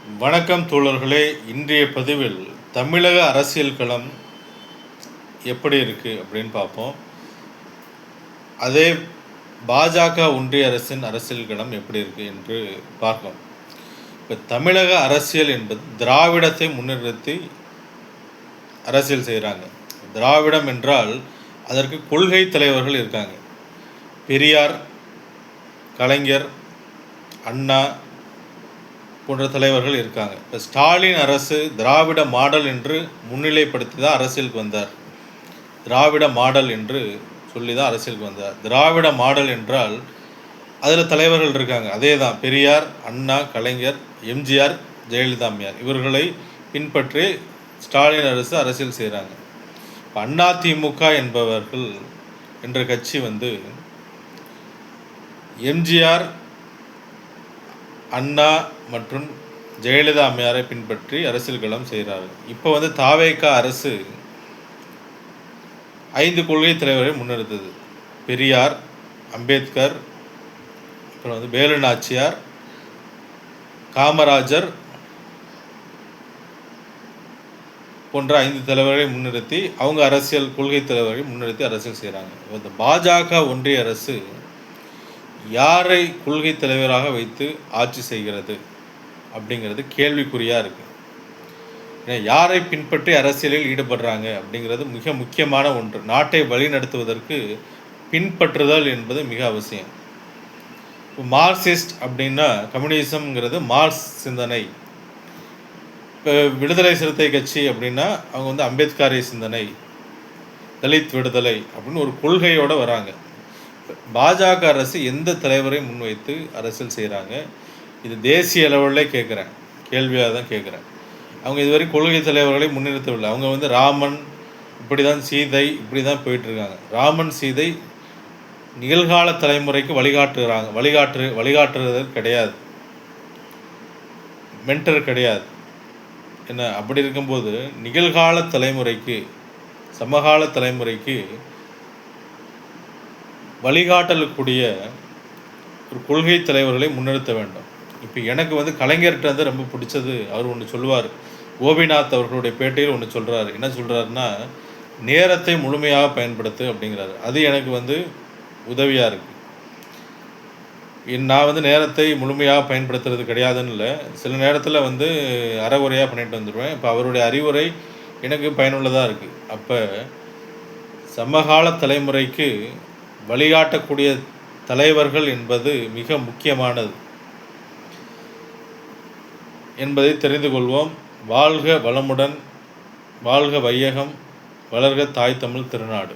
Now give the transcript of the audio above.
வணக்கம் தோழர்களே. இன்றைய பதிவில் தமிழக அரசியல் களம் எப்படி இருக்குது அப்படின்னு பார்ப்போம். அதே பாஜக ஒன்றிய அரசின் அரசியல் களம் எப்படி இருக்குது என்று பார்ப்போம். இப்போ தமிழக அரசியல் என்பது திராவிடத்தை முன்னிறுத்தி அரசியல் செய்கிறாங்க. திராவிடம் என்றால் அதற்கு கொள்கை தலைவர்கள் இருக்காங்க. பெரியார், கலைஞர், அண்ணா போன்ற தலைவர்கள் இருக்காங்க. இப்போ ஸ்டாலின் அரசு திராவிட மாடல் என்று முன்னிலைப்படுத்தி தான் அரசியலுக்கு வந்தார். திராவிட மாடல் என்று சொல்லி தான் அரசியலுக்கு வந்தார். திராவிட மாடல் என்றால் அதில் தலைவர்கள் இருக்காங்க. அதே தான் பெரியார், அண்ணா, கலைஞர், எம்ஜிஆர், ஜெயலலிதா அம்மையார் இவர்களை பின்பற்றி ஸ்டாலின் அரசு அரசியல் செய்கிறாங்க. இப்போ அதிமுக என்பவர்கள் என்ற கட்சி எம்ஜிஆர், அண்ணா மற்றும் ஜெயலலிதா அம்மையாரை பின்பற்றி அரசியல் களம் செய்கிறார்கள். இப்போ தாவேக அரசு 5 கொள்கை தலைவரை முன்னிறுத்தது. பெரியார், அம்பேத்கர், அப்புறம் வேலு நாச்சியார், காமராஜர் போன்ற 5 தலைவர்களை முன்னிறுத்தி அவங்க அரசியல் கொள்கை தலைவர்களை முன்னிறுத்தி அரசியல் செய்கிறாங்க. இந்த பாஜக ஒன்றிய அரசு யாரை கொள்கை தலைவராக வைத்து ஆட்சி செய்கிறது அப்படிங்கிறது கேள்விக்குறியாக இருக்குது. ஏன்னா யாரை பின்பற்றி அரசியலில் ஈடுபடுறாங்க அப்படிங்கிறது மிக முக்கியமான ஒன்று. நாட்டை வழிநடத்துவதற்கு பின்பற்றுதல் என்பது மிக அவசியம். இப்போ மார்க்சிஸ்ட் அப்படின்னா கம்யூனிசம்ங்கிறது மார்க்ஸ் சிந்தனை. இப்போ விடுதலை சிறுத்தை கட்சி அப்படின்னா அவங்க அம்பேத்கரை சிந்தனை, தலித் விடுதலை அப்படின்னு ஒரு கொள்கையோடு வராங்க. பாஜக அரசு எந்த தலைவரை முன்வைத்து அரசியல் செய்கிறாங்க? இது தேசிய அளவில் கேட்குறேன், கேள்வியாக தான் கேட்குறேன். அவங்க இதுவரை கொள்கை தலைவர்களை முன்னிறுத்தவில்லை. அவங்க ராமன் இப்படி தான், சீதை இப்படி தான் போயிட்டுருக்காங்க. ராமன், சீதை நிகழ்கால தலைமுறைக்கு வழிகாட்டுறது கிடையாது, மென்டர் கிடையாது. என்ன அப்படி இருக்கும்போது நிகழ்கால தலைமுறைக்கு, சமகால தலைமுறைக்கு வழிகாட்டக்கூடிய ஒரு கொள்கை தலைவர்களை முன்னிறுத்த வேண்டும். இப்போ எனக்கு கலைஞர்கிட்ட ரொம்ப பிடிச்சது, அவர் ஒன்று சொல்லுவார். கோபிநாத் அவர்களுடைய பேட்டையில் ஒன்று சொல்கிறாரு. என்ன சொல்கிறாருன்னா, நேரத்தை முழுமையாக பயன்படுத்து அப்படிங்கிறாரு. அது எனக்கு உதவியாக இருக்குது. நான் நேரத்தை முழுமையாக பயன்படுத்துறது கிடையாதுன்னு இல்லை, சில நேரத்தில் அறகுறையாக பண்ணிட்டு வந்துடுவேன். இப்போ அவருடைய அறிவுரை எனக்கு பயனுள்ளதாக இருக்குது. அப்போ சமகால தலைமுறைக்கு வழிகாட்டக்கூடிய தலைவர்கள் என்பது மிக முக்கியமானது என்பதை தெரிந்து கொள்வோம். வாழ்க வளமுடன், வாழ்க வையகம், வளர்க தாய் தமிழ் திருநாடு.